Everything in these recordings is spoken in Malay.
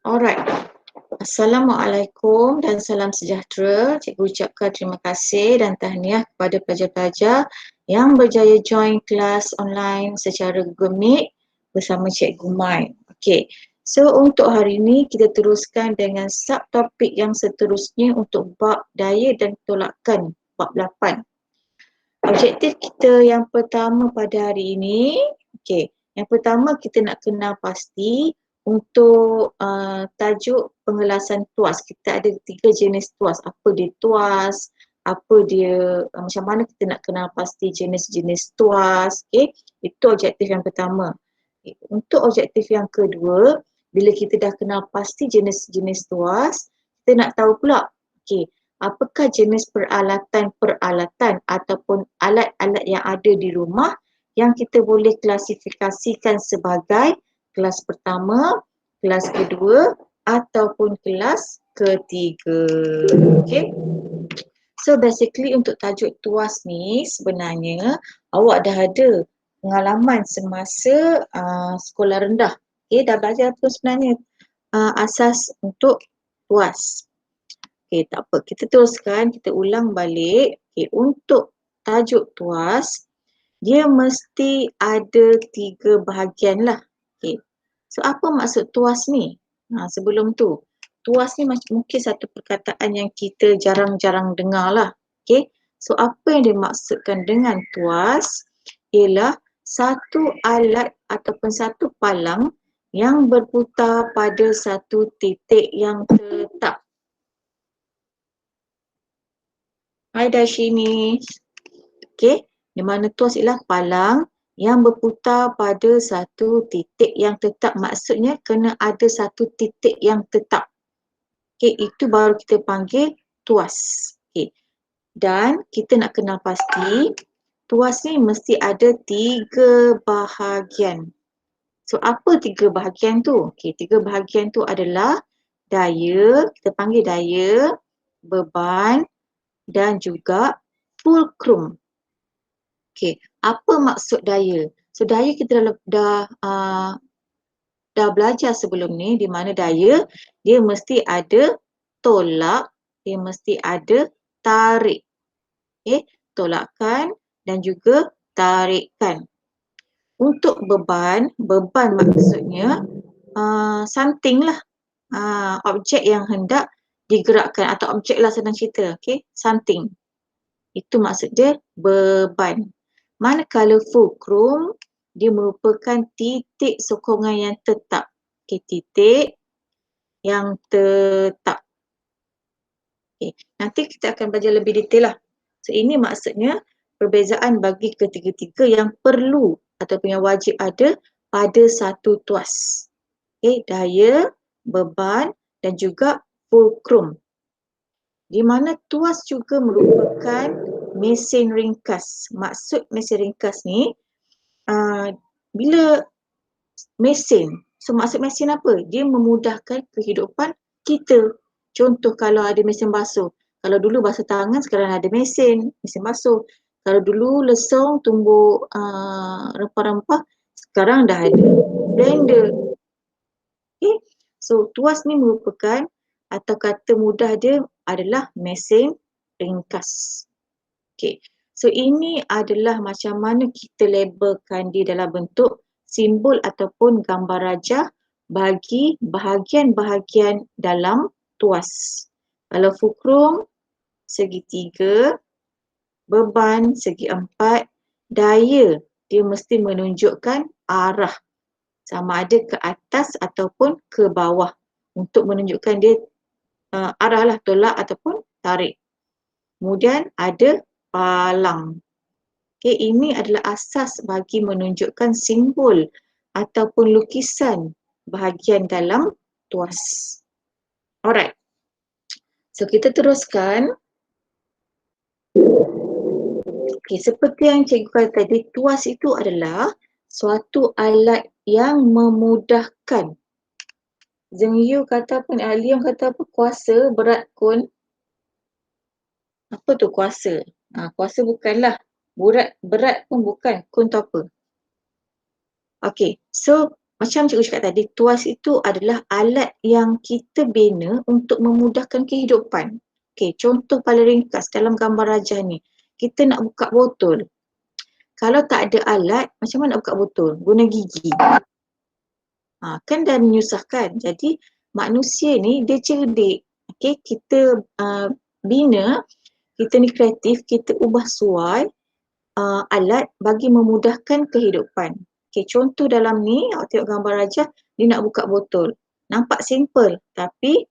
Alright. Assalamualaikum dan salam sejahtera. Cikgu ucapkan terima kasih dan tahniah kepada pelajar-pelajar yang berjaya join kelas online secara Google Meet bersama Cikgu Mai. Okey. So untuk hari ini kita teruskan dengan subtopik yang seterusnya untuk bab daya dan tolakan bab 8. Objektif kita yang pertama pada hari ini, okey, yang pertama kita nak kenal pasti untuk tajuk pengelasan tuas. Kita ada 3 jenis tuas. Apa dia tuas, apa dia, macam mana kita nak kenal pasti jenis-jenis tuas. Okay? Itu objektif yang pertama. Okay. Untuk objektif yang kedua, bila kita dah kenal pasti jenis-jenis tuas, kita nak tahu pula, okay, apakah jenis peralatan-peralatan ataupun alat-alat yang ada di rumah yang kita boleh klasifikasikan sebagai kelas pertama, kelas kedua ataupun kelas ketiga. Okay. So basically untuk tajuk tuas ni sebenarnya awak dah ada pengalaman semasa sekolah rendah. Okay, dah belajar apa sebenarnya asas untuk tuas. Okay, tak apa. Kita teruskan, kita ulang balik. Okay, untuk tajuk tuas, dia mesti ada 3 bahagian lah. Okay. So apa maksud tuas ni? Sebelum tu, tuas ni mungkin satu perkataan yang kita jarang-jarang dengar lah. Okay. So apa yang dimaksudkan dengan tuas ialah satu alat ataupun satu palang yang berputar pada satu titik yang tetap. Hai Darshini. Okay. Di mana tuas ialah palang yang berputar pada satu titik yang tetap. Maksudnya kena ada satu titik yang tetap. Okay, itu baru kita panggil tuas. Okay. Dan kita nak kenal pasti, tuas ni mesti ada 3 bahagian. So apa 3 bahagian tu? Okay, 3 bahagian tu adalah daya, kita panggil daya, beban dan juga fulcrum. Okay, apa maksud daya? So daya kita dah belajar sebelum ni, di mana daya dia mesti ada tolak, dia mesti ada tarik. Okay, tolakan dan juga tarikan. Untuk beban maksudnya something lah, objek yang hendak digerakkan atau objek lah senang cerita. Okay, something. Itu maksud dia beban. Manakala fulcrum, dia merupakan titik sokongan yang tetap. Okay, titik yang tetap. Okay, nanti kita akan belajar lebih detail lah. So ini maksudnya perbezaan bagi ketiga-tiga yang perlu ataupun yang wajib ada pada satu tuas. Okay, daya, beban dan juga fulcrum. Di mana tuas juga merupakan mesin ringkas. Maksud mesin ringkas ni, bila mesin, so maksud mesin apa? Dia memudahkan kehidupan kita. Contoh kalau ada mesin basuh. Kalau dulu basuh tangan, sekarang ada mesin basuh. Kalau dulu lesung tumbuk rempah-rempah, sekarang dah ada blender. Okay? So tuas ni merupakan, atau kata mudah dia adalah mesin ringkas. Okay. So ini adalah macam mana kita labelkan dia dalam bentuk simbol ataupun gambar rajah bagi bahagian-bahagian dalam tuas. Kalau fulcrum segitiga, beban segi 4, daya dia mesti menunjukkan arah sama ada ke atas ataupun ke bawah untuk menunjukkan dia arah lah, tolak ataupun tarik. Kemudian ada palang. Okay, ini adalah asas bagi menunjukkan simbol ataupun lukisan bahagian dalam tuas. Alright. So kita teruskan. Okay, seperti yang cikgu kata tadi, tuas itu adalah suatu alat yang memudahkan. Zeng Yu kata apa? Liam kata apa? Kuasa, berat kun. Apa tu kuasa? Kuasa bukanlah. Berat pun bukan. Kun tu apa? Okey, so macam cikgu cakap tadi, tuas itu adalah alat yang kita bina untuk memudahkan kehidupan. Okey, contoh paling ringkas dalam gambar rajah ni, kita nak buka botol. Kalau tak ada alat, macam mana nak buka botol? Guna gigi. Kan dah menyusahkan. Jadi manusia ni dia cerdik. Okey, kita bina, kita ni kreatif, kita ubah suai alat bagi memudahkan kehidupan. Okey, contoh dalam ni, awak tengok gambar rajah, dia nak buka botol. Nampak simple, tapi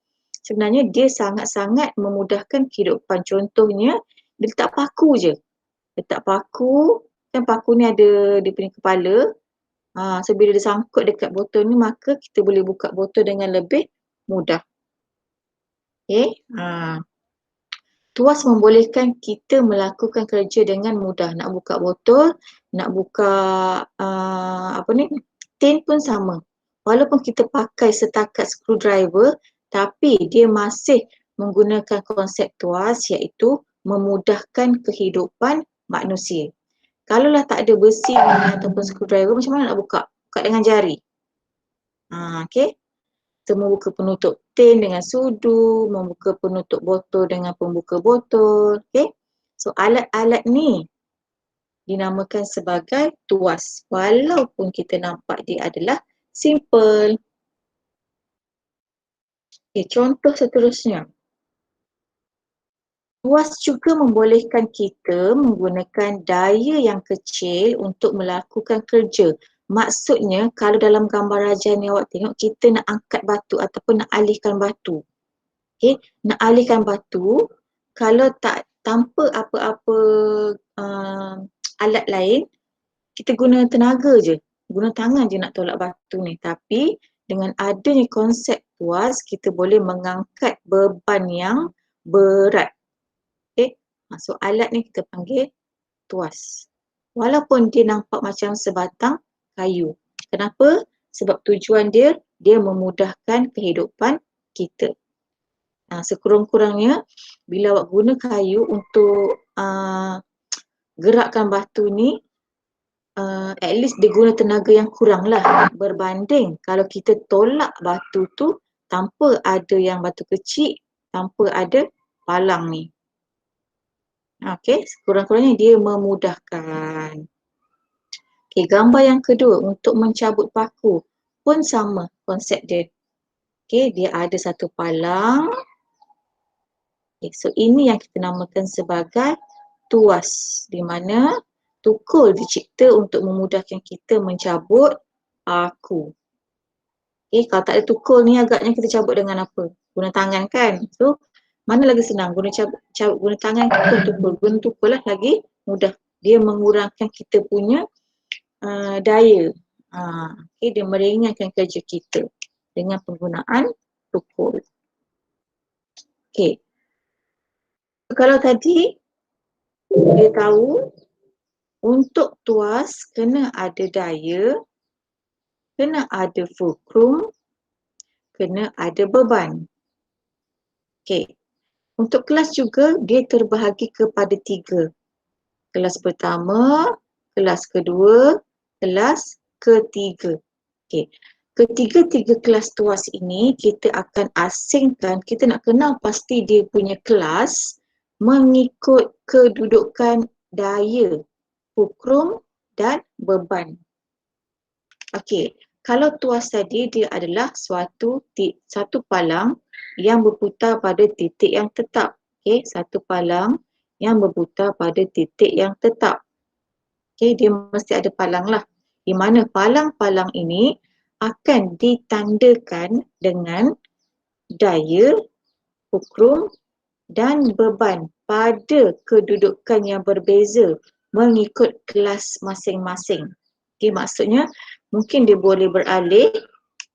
sebenarnya dia sangat-sangat memudahkan kehidupan. Contohnya, dia letak paku je. Letak paku, kan paku ni ada dia punya kepala. So bila dia sangkut dekat botol ni, maka kita boleh buka botol dengan lebih mudah. Okey, tuas membolehkan kita melakukan kerja dengan mudah. Nak buka botol, nak buka tin pun sama. Walaupun kita pakai setakat screwdriver, tapi dia masih menggunakan konsep tuas, iaitu memudahkan kehidupan manusia. Kalaulah tak ada besi ni ataupun screwdriver, macam mana nak buka? Buka dengan jari. Okey. Kita membuka penutup tin dengan sudu, membuka penutup botol dengan pembuka botol. Okay? So alat-alat ni dinamakan sebagai tuas. Walaupun kita nampak dia adalah simple. Okay, contoh seterusnya. Tuas juga membolehkan kita menggunakan daya yang kecil untuk melakukan kerja. Maksudnya kalau dalam gambar rajah ni awak tengok, kita nak angkat batu ataupun nak alihkan batu. Okay, nak alihkan batu, kalau tak tanpa apa-apa alat lain, kita guna tenaga je, guna tangan je nak tolak batu ni. Tapi dengan adanya konsep tuas, kita boleh mengangkat beban yang berat. Okay, so alat ni kita panggil tuas. Walaupun dia nampak macam sebatang kayu. Kenapa? Sebab tujuan dia, dia memudahkan kehidupan kita. Sekurang-kurangnya bila awak guna kayu untuk gerakkan batu ni, at least dia guna tenaga yang kurang lah berbanding kalau kita tolak batu tu tanpa ada yang batu kecil, tanpa ada palang ni. Okey, sekurang-kurangnya dia memudahkan. Okey, gambar yang kedua untuk mencabut paku pun sama konsep dia. Okey, dia ada satu palang. Okay, so ini yang kita namakan sebagai tuas, di mana tukul dicipta untuk memudahkan kita mencabut paku. Okay, kalau tak ada tukul ni agaknya kita cabut dengan apa? Guna tangan kan? So, mana lagi senang? Guna tangan ke tukul? Guna tukul lah lagi mudah. Dia mengurangkan kita punya daya. Okay, dia meringankan kerja kita dengan penggunaan tukul. Okay. Kalau tadi dia tahu untuk tuas kena ada daya, kena ada fulcrum, kena ada beban. Okey. Untuk kelas juga dia terbahagi kepada 3. Kelas pertama, kelas kedua, kelas ketiga. Okey. Ketiga-tiga kelas tuas ini kita akan asingkan, kita nak kenal pasti dia punya kelas mengikut kedudukan daya, fulcrum dan beban. Okey, kalau tuas tadi dia adalah satu palang yang berputar pada titik yang tetap. Okey, satu palang yang berputar pada titik yang tetap. Okey, dia mesti ada palang lah. Di mana palang-palang ini akan ditandakan dengan daya, fulcrum dan beban pada kedudukan yang berbeza mengikut kelas masing-masing. Okay, maksudnya mungkin dia boleh beralih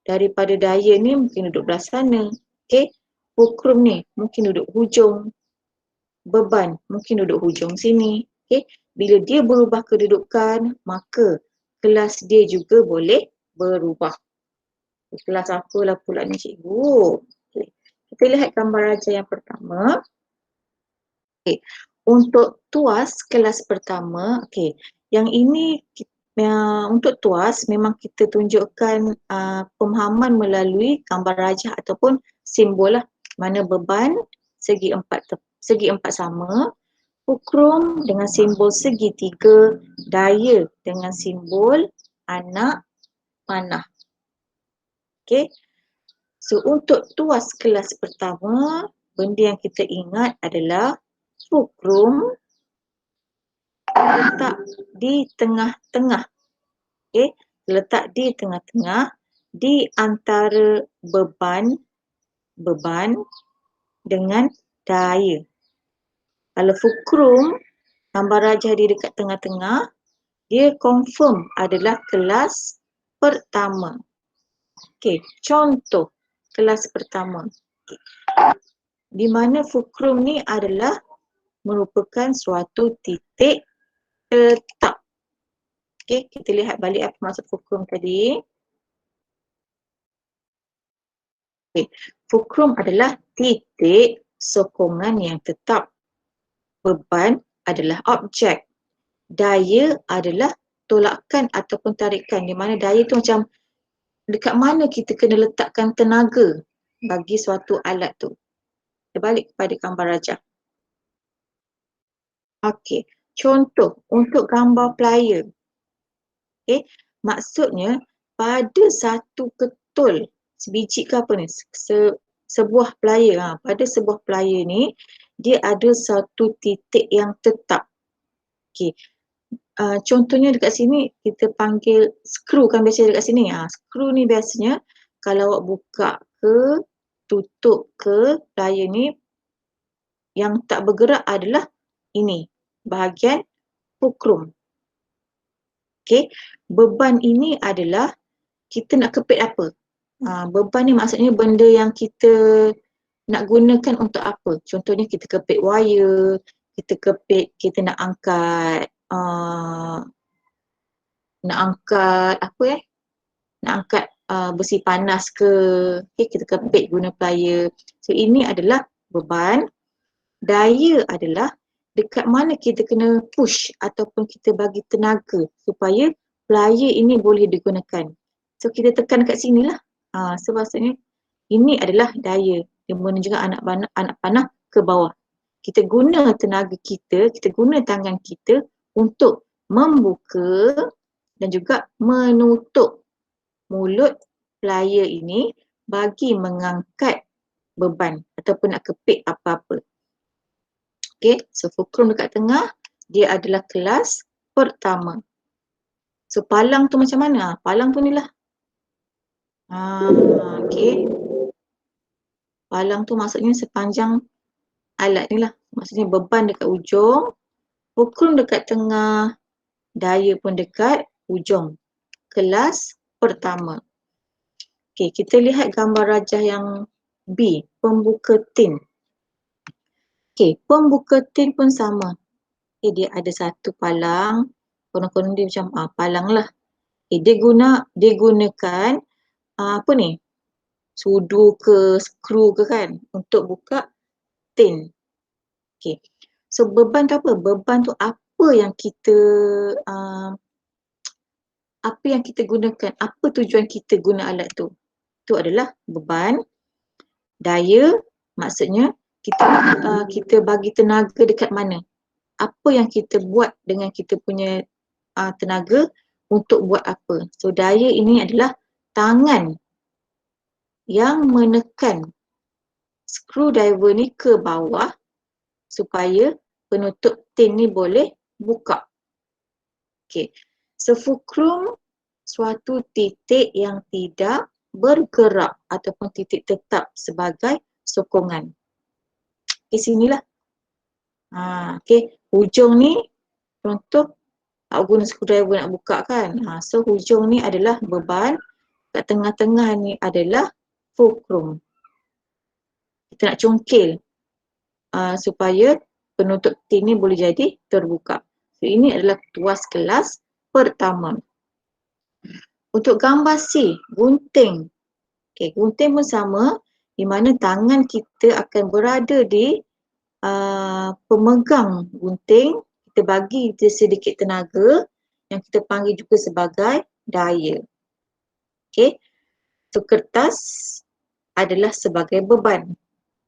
daripada daya ni mungkin duduk belah sana. Okay, fulcrum ni mungkin duduk hujung, beban mungkin duduk hujung sini. Okay, bila dia berubah kedudukan, maka kelas dia juga boleh berubah. Kelas apalah pula ni cikgu? Okay. Kita lihat gambar rajah yang pertama. Okay. Untuk tuas kelas pertama, okay, yang ini untuk tuas memang kita tunjukkan pemahaman melalui gambar rajah ataupun simbol lah. Mana beban segi empat sama, fulcrum dengan simbol segitiga, daya dengan simbol anak panah. Okey. So untuk tuas kelas pertama, benda yang kita ingat adalah fulcrum letak di tengah-tengah. Okey, letak di tengah-tengah di antara beban dengan daya. Kalau fulcrum, gambar rajah dia dekat tengah-tengah, dia confirm adalah kelas pertama. Okey, contoh kelas pertama. Okay. Di mana fulcrum ni adalah merupakan suatu titik tetap. Okey, kita lihat balik apa maksud fulcrum tadi. Okay. Fulcrum adalah titik sokongan yang tetap. Beban adalah objek. Daya adalah tolakan ataupun tarikan. Di mana daya tu macam dekat mana kita kena letakkan tenaga bagi suatu alat tu. Kita balik kepada gambar rajah. Okey, contoh untuk gambar plier. Okey, maksudnya pada satu ketul, sebiji ke apa ni, sebuah plier, pada sebuah plier ni dia ada satu titik yang tetap. Okey, contohnya dekat sini kita panggil skru kan biasanya dekat sini. Skru ni biasanya kalau awak buka ke tutup ke plier ni, yang tak bergerak adalah ini, bahagian fulcrum. Okey, beban ini adalah kita nak kepit apa. Beban ni maksudnya benda yang kita nak gunakan untuk apa. Contohnya kita kepit wire, kita nak angkat nak angkat besi panas ke, kita kepit guna plier. So ini adalah beban. Daya adalah dekat mana kita kena push ataupun kita bagi tenaga supaya plier ini boleh digunakan. So kita tekan kat sini lah. So maksudnya ini adalah daya yang menunjukkan anak panah ke bawah. Kita guna tenaga kita guna tangan kita untuk membuka dan juga menutup mulut plier ini bagi mengangkat beban ataupun nak kepit apa-apa. Okey, so fulcrum dekat tengah, dia adalah kelas pertama. So palang tu macam mana? Palang tu ni lah. Okey. Palang tu maksudnya sepanjang alat ni lah. Maksudnya beban dekat ujung, fulcrum dekat tengah, daya pun dekat ujung. Kelas pertama. Okey, kita lihat gambar rajah yang B, pembuka tin. Okey, pembuka tin pun sama. Okay, dia ada satu palang, konon-konon dia macam palang lah. Okay, dia gunakan apa ni, sudu ke, skru ke kan, untuk buka tin. Okay, so beban tu apa? Beban tu apa yang kita gunakan, apa tujuan kita guna alat tu? Itu adalah beban. Daya, maksudnya kita bagi tenaga dekat mana? Apa yang kita buat dengan kita punya tenaga untuk buat apa. So daya ini adalah tangan yang menekan screwdriver ni ke bawah supaya penutup tin ni boleh buka. Okay. So fulcrum suatu titik yang tidak bergerak ataupun titik tetap sebagai sokongan. Okay, sinilah. Okay, hujung ni contoh awak guna screwdriver nak buka kan. So hujung ni adalah beban, kat tengah-tengah ni adalah fulcrum. Kita nak congkil supaya penutup tin ni boleh jadi terbuka. So ini adalah tuas kelas pertama. Untuk gambar C, gunting. Okay, gunting pun sama, di mana tangan kita akan berada di pemegang gunting. Kita bagi dia sedikit tenaga, yang kita panggil juga sebagai daya. Okey. So kertas adalah sebagai beban.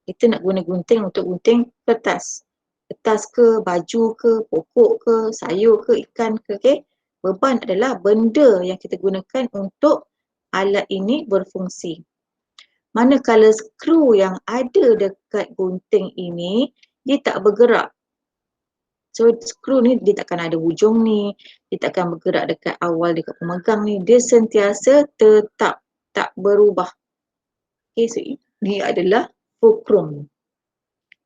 Kita nak guna gunting untuk gunting kertas. Kertas ke, baju ke, pokok ke, sayur ke, ikan ke, okey. Beban adalah benda yang kita gunakan untuk alat ini berfungsi. Manakala skru yang ada dekat gunting ini, dia tak bergerak. So skru ni dia takkan ada hujung ni, dia takkan bergerak dekat awal dekat pemegang ni. Dia sentiasa tetap, tak berubah. Okay, so ini adalah fulcrum.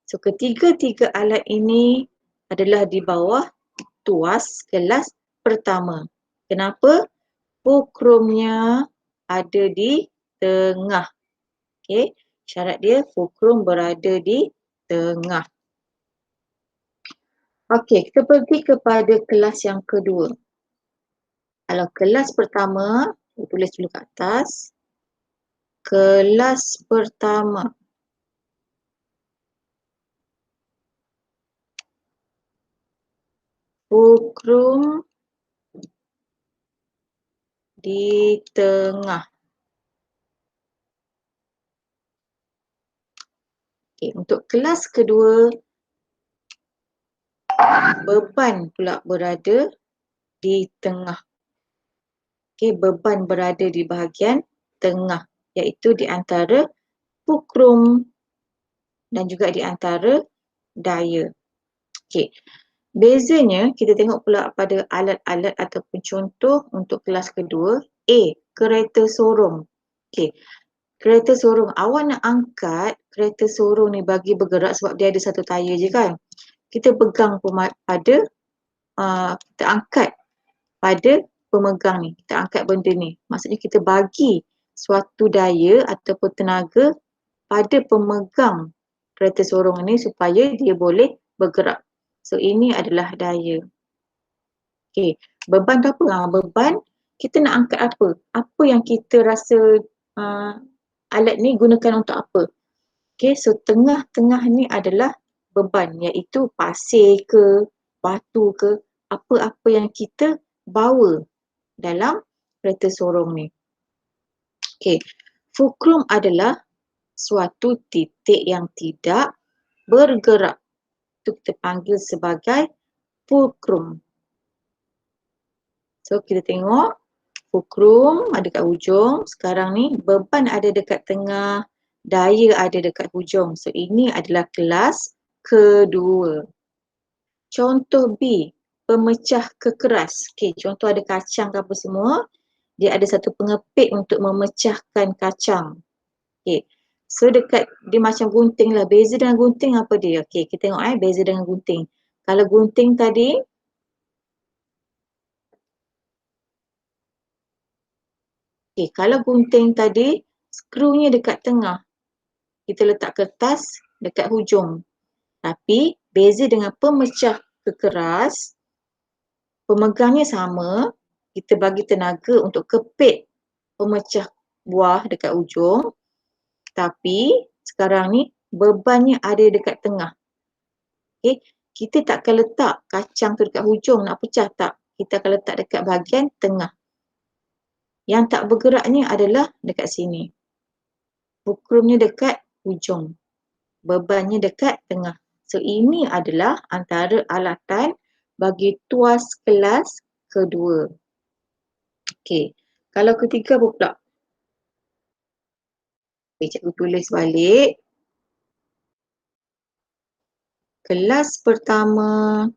So ketiga-tiga alat ini adalah di bawah tuas kelas pertama. Kenapa? Fulcrumnya ada di tengah. Okay, syarat dia fulcrum berada di tengah. Okey, kita pergi kepada kelas yang kedua. Kalau kelas pertama, kita tulis dulu kat atas. Kelas pertama. Fulcrum di tengah. Okey, untuk kelas kedua, beban pula berada di tengah. Okey, beban berada di bahagian tengah, iaitu di antara fulcrum dan juga di antara daya. Okey, bezanya kita tengok pula pada alat-alat ataupun contoh untuk kelas kedua. A, kereta sorong. Okey, kereta sorong. Awak nak angkat kereta sorong ni bagi bergerak sebab dia ada satu tayar je kan. Kita pegang pada, kita angkat pada pemegang ni. Kita angkat benda ni. Maksudnya kita bagi suatu daya ataupun tenaga pada pemegang kereta sorong ni supaya dia boleh bergerak. So ini adalah daya. Okey, beban tu apa? Beban kita nak angkat apa? Apa yang kita rasa alat ni gunakan untuk apa? Okey, so tengah-tengah ni adalah beban, iaitu pasir ke, batu ke, apa-apa yang kita bawa dalam kereta sorong ni. Okey, fulcrum adalah suatu titik yang tidak bergerak. Itu kita panggil sebagai fulcrum. So kita tengok fulcrum ada kat hujung. Sekarang ni beban ada dekat tengah, daya ada dekat hujung. So ini adalah kelas kedua. Contoh B, pemecah kekeras. Okey, contoh ada kacang ke apa semua. Dia ada satu pengepit untuk memecahkan kacang. Okey. So dekat dia macam gunting lah. Beza dengan gunting apa dia? Okey, kita tengok beza dengan gunting. Kalau gunting tadi, kalau gunting tadi, skrunya dekat tengah. Kita letak kertas dekat hujung. Tapi beza dengan pemecah kekeras, pemegangnya sama. Kita bagi tenaga untuk kepit pemecah buah dekat hujung. Tapi sekarang ni bebannya ada dekat tengah. Okay. Kita tak akan letak kacang tu dekat hujung nak pecah, tak. Kita akan letak dekat bahagian tengah. Yang tak bergeraknya adalah dekat sini. Fulcrumnya dekat hujung. Bebannya dekat tengah. So ini adalah antara alatan bagi tuas kelas kedua. Okey. Kalau ketiga apa pula? Okay, cikgu tulis balik. Kelas pertama,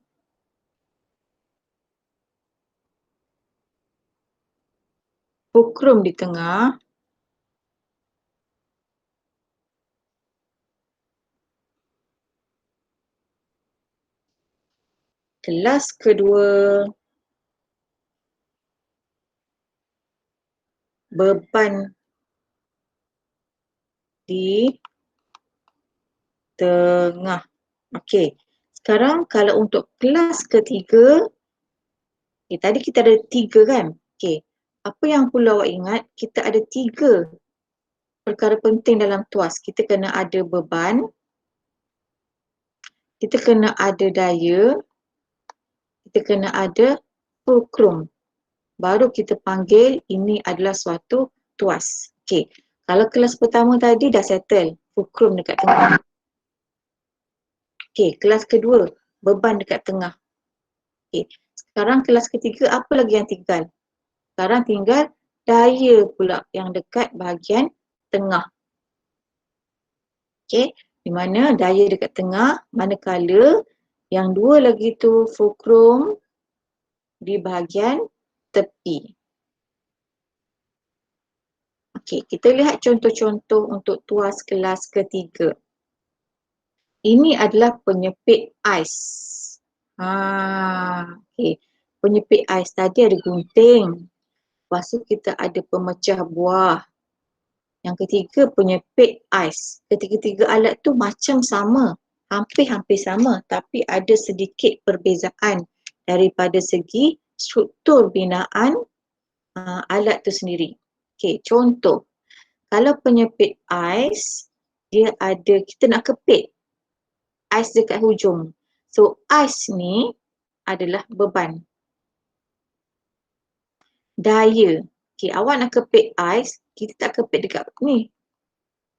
fulcrum di tengah. Kelas kedua, beban di tengah. Okey. Sekarang kalau untuk kelas ketiga, tadi kita ada 3 kan? Okey. Apa yang perlu awak ingat, kita ada 3 perkara penting dalam tuas. Kita kena ada beban, kita kena ada daya, kita kena ada fulcrum. Baru kita panggil ini adalah suatu tuas. Okey. Kalau kelas pertama tadi dah settle, fulcrum dekat tengah. Okey, kelas kedua, beban dekat tengah. Okey. Sekarang kelas ketiga, apa lagi yang tinggal? Sekarang tinggal daya pula yang dekat bahagian tengah. Okey, di mana daya dekat tengah, manakala yang dua lagi tu fulcrum di bahagian tepi. Okey, kita lihat contoh-contoh untuk tuas kelas ketiga. Ini adalah penyepit ais. Okey. Penyepit ais tadi ada gunting. Lepas tu kita ada pemecah buah. Yang ketiga penyepit ais. Ketiga-tiga alat tu macam sama. Hampir-hampir sama tapi ada sedikit perbezaan daripada segi struktur binaan alat tu sendiri. Okey, contoh. Kalau penyepit ais, dia ada, kita nak kepit ais dekat hujung. So, ais ni adalah beban. Daya. Okey, awak nak kepit ais, kita tak kepit dekat ni.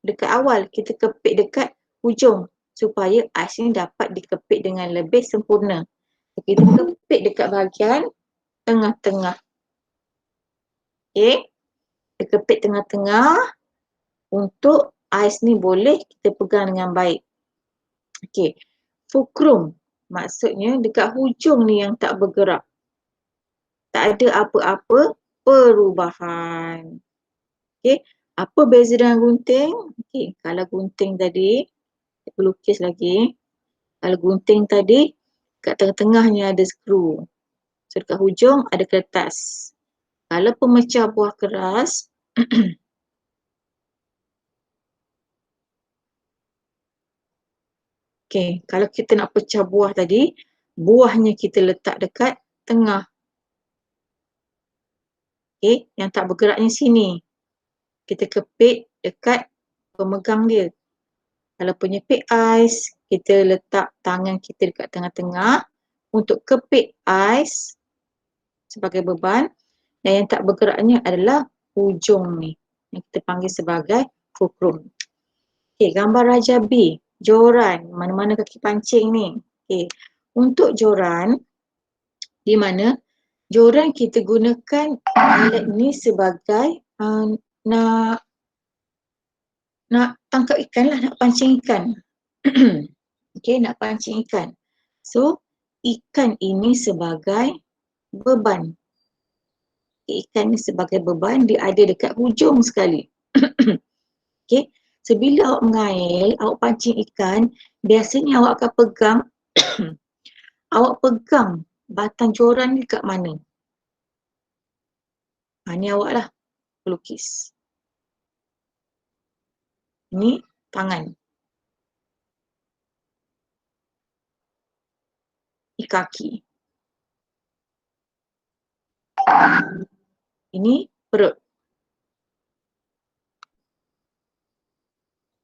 Dekat awal, kita kepit dekat hujung supaya ais ni dapat dikepit dengan lebih sempurna. So, kita kepit dekat bahagian tengah-tengah. Okey. Kita kepit tengah-tengah untuk ais ni boleh kita pegang dengan baik. Okey. Fulcrum. Maksudnya dekat hujung ni yang tak bergerak. Tak ada apa-apa perubahan. Okey, apa beza dengan gunting? Okey, kalau gunting tadi, saya lukis lagi. Kalau gunting tadi, kat tengah-tengahnya ada skru. So, dekat hujung ada kertas. Kalau pemecah buah keras, okey, kalau kita nak pecah buah tadi, buahnya kita letak dekat tengah. Okey, yang tak bergeraknya sini. Kita kepit dekat pemegang dia. Kalau penyepit ais, kita letak tangan kita dekat tengah-tengah untuk kepit ais sebagai beban, dan yang tak bergeraknya adalah hujung ni yang kita panggil sebagai fulcrum. Okey, gambar Raja B, joran, mana-mana kaki pancing ni. Okey, untuk joran, di mana joran kita gunakan alat ni sebagai nak tangkap ikan lah, nak pancing ikan. Okey, nak pancing ikan. So, ikan ini sebagai beban. Ikan ni sebagai beban, dia ada dekat hujung sekali. Okey, so bila awak mengail, awak pancing ikan, biasanya awak akan pegang, awak pegang batang joran ni kat mana? Ni awak lah pelukis. Ni tangan. Ni kaki. Ini perut.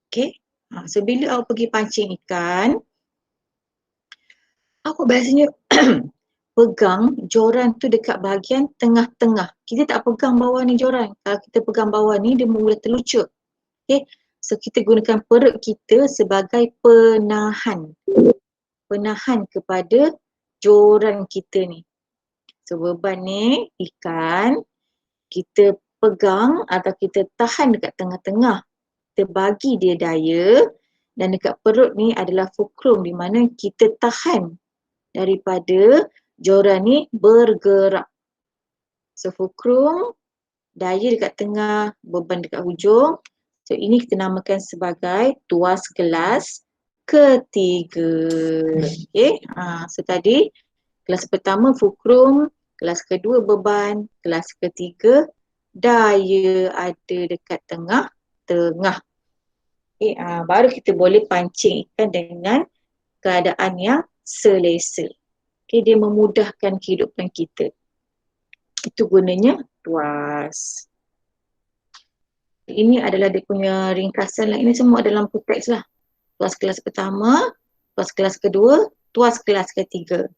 Okey. So bila awak pergi pancing ikan, awak biasanya pegang joran tu dekat bahagian tengah-tengah. Kita tak pegang bawah ni joran. Kalau kita pegang bawah ni, dia mula terlucut. Okay. So kita gunakan perut kita sebagai penahan. Penahan kepada joran kita ni. So beban ni, ikan, kita pegang atau kita tahan dekat tengah-tengah. Kita bagi dia daya, dan dekat perut ni adalah fulcrum di mana kita tahan daripada joran ni bergerak. So fulcrum, daya dekat tengah, beban dekat hujung. So ini kita namakan sebagai tuas kelas ketiga. Okay. So tadi kelas pertama fulcrum, kelas kedua beban, kelas ketiga daya ada dekat tengah-tengah. Okay. Baru kita boleh pancing ikan dengan keadaan yang selesa. Okay, dia memudahkan kehidupan kita. Itu gunanya tuas. Ini adalah dia punya ringkasan lah. Ini semua dalam teks lah. Tuas kelas pertama, tuas kelas kedua, tuas kelas ketiga.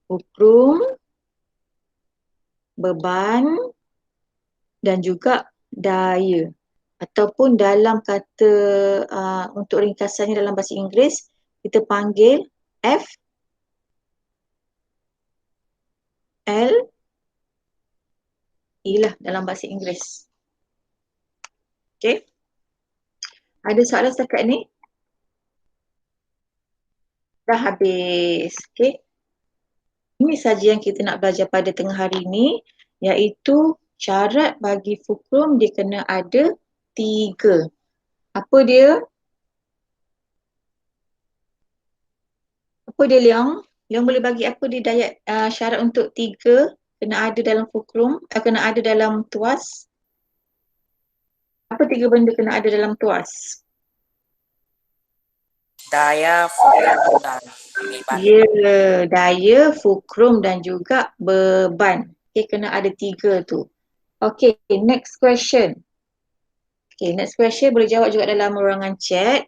Fulcrum, beban dan juga daya. Ataupun dalam kata untuk ringkasannya dalam bahasa Inggeris, kita panggil F, L, E lah dalam bahasa Inggeris. Okay. Ada soalan setakat ni? Dah habis. Okay. Ini saja yang kita nak belajar pada tengah hari ini, iaitu syarat bagi fulcrum dia kena ada 3. Apa dia? Apa dia, Leong? Leong boleh bagi apa dia syarat untuk 3 kena ada dalam fulcrum, kena ada dalam tuas? Apa 3 benda kena ada dalam tuas? Daya, fulcrum, dan beban. Ya, daya, fulcrum dan juga beban. Okay, kena ada 3 tu. Okay, next question. Okay, next question boleh jawab juga dalam ruangan chat.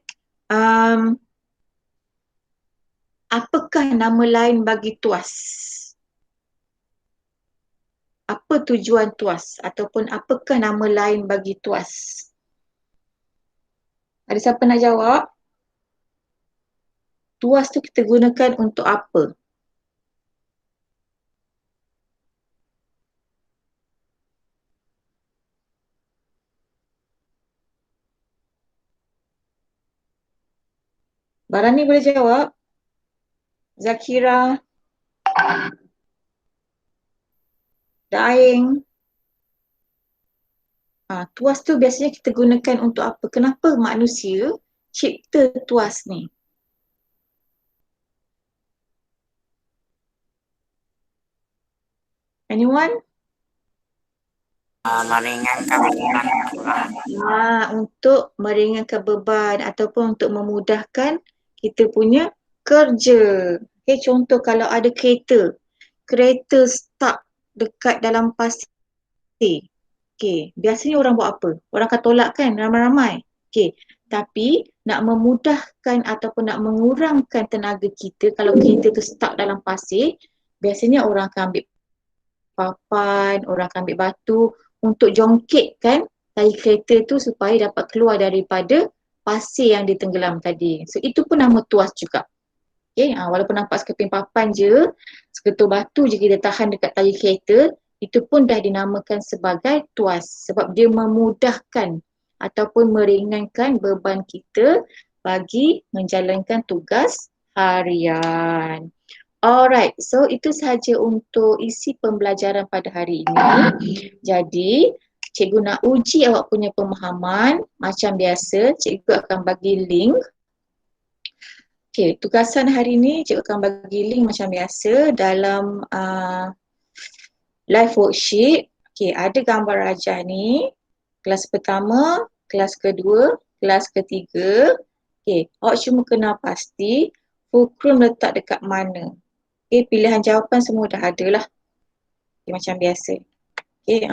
Apakah nama lain bagi tuas? Apa tujuan tuas? Ataupun apakah nama lain bagi tuas? Ada siapa nak jawab? Tuas tu kita gunakan untuk apa? Barani boleh jawab? Zakira? Daeng? Tuas tu biasanya kita gunakan untuk apa? Kenapa manusia cipta tuas ni? Anyone? Meringankan beban. Untuk meringankan beban ataupun untuk memudahkan kita punya kerja. Okay, contoh kalau ada kereta stuck dekat dalam pasir. Okay, biasanya orang buat apa? Orang akan tolak kan ramai-ramai. Okay, tapi nak memudahkan ataupun nak mengurangkan tenaga kita kalau kereta tu stuck dalam pasir, biasanya orang akan ambil papan, orang akan ambil batu untuk jongkitkan tali kereta tu supaya dapat keluar daripada pasir yang ditenggelam tadi. So itu pun nama tuas juga. Okay, walaupun nampak sekeping papan je, seketul batu je kita tahan dekat tali kereta, itu pun dah dinamakan sebagai tuas sebab dia memudahkan ataupun meringankan beban kita bagi menjalankan tugas harian. Alright, so itu sahaja untuk isi pembelajaran pada hari ini. Jadi, cikgu nak uji awak punya pemahaman. Macam biasa, cikgu akan bagi link. Okay, tugasan hari ini cikgu akan bagi link macam biasa dalam live worksheet. Okay, ada gambar rajah ni. Kelas pertama, kelas kedua, kelas ketiga. Okay, awak cuma kena pasti fulcrum letak dekat mana. Okay, pilihan jawapan semua dah ada lah. Okay, macam biasa. Okay,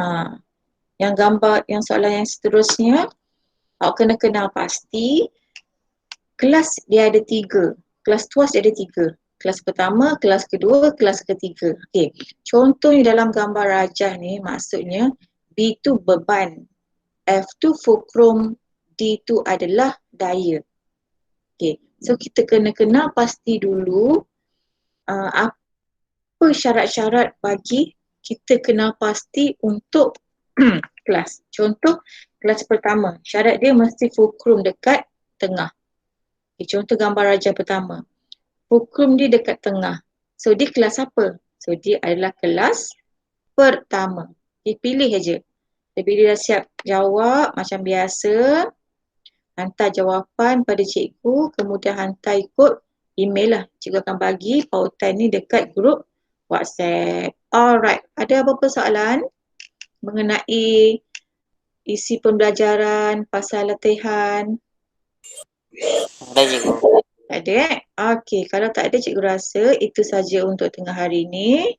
yang gambar, yang soalan yang seterusnya, awak kena kenal pasti kelas dia ada 3. Kelas tuas dia ada 3. Kelas pertama, kelas kedua, kelas ketiga. Okay, contohnya dalam gambar rajah ni maksudnya B tu beban, F tu fulcrum, D tu adalah daya. Okay, so kita kena kenal pasti dulu apa syarat-syarat bagi kita kenal pasti untuk kelas. Contoh kelas pertama, syarat dia mesti fulcrum dekat tengah. Okay, contoh gambar rajah pertama. Fulcrum dia dekat tengah. So dia kelas apa? So dia adalah kelas pertama. Okay, pilih aja. Bila dah siap jawab macam biasa, hantar jawapan pada cikgu, kemudian hantar ikut email lah. Cikgu akan bagi pautan ni dekat grup WhatsApp. Alright, ada apa-apa soalan mengenai isi pembelajaran pasal latihan? Ada cikgu. Tak ada Okey, kalau tak ada cikgu rasa itu saja untuk tengah hari ini.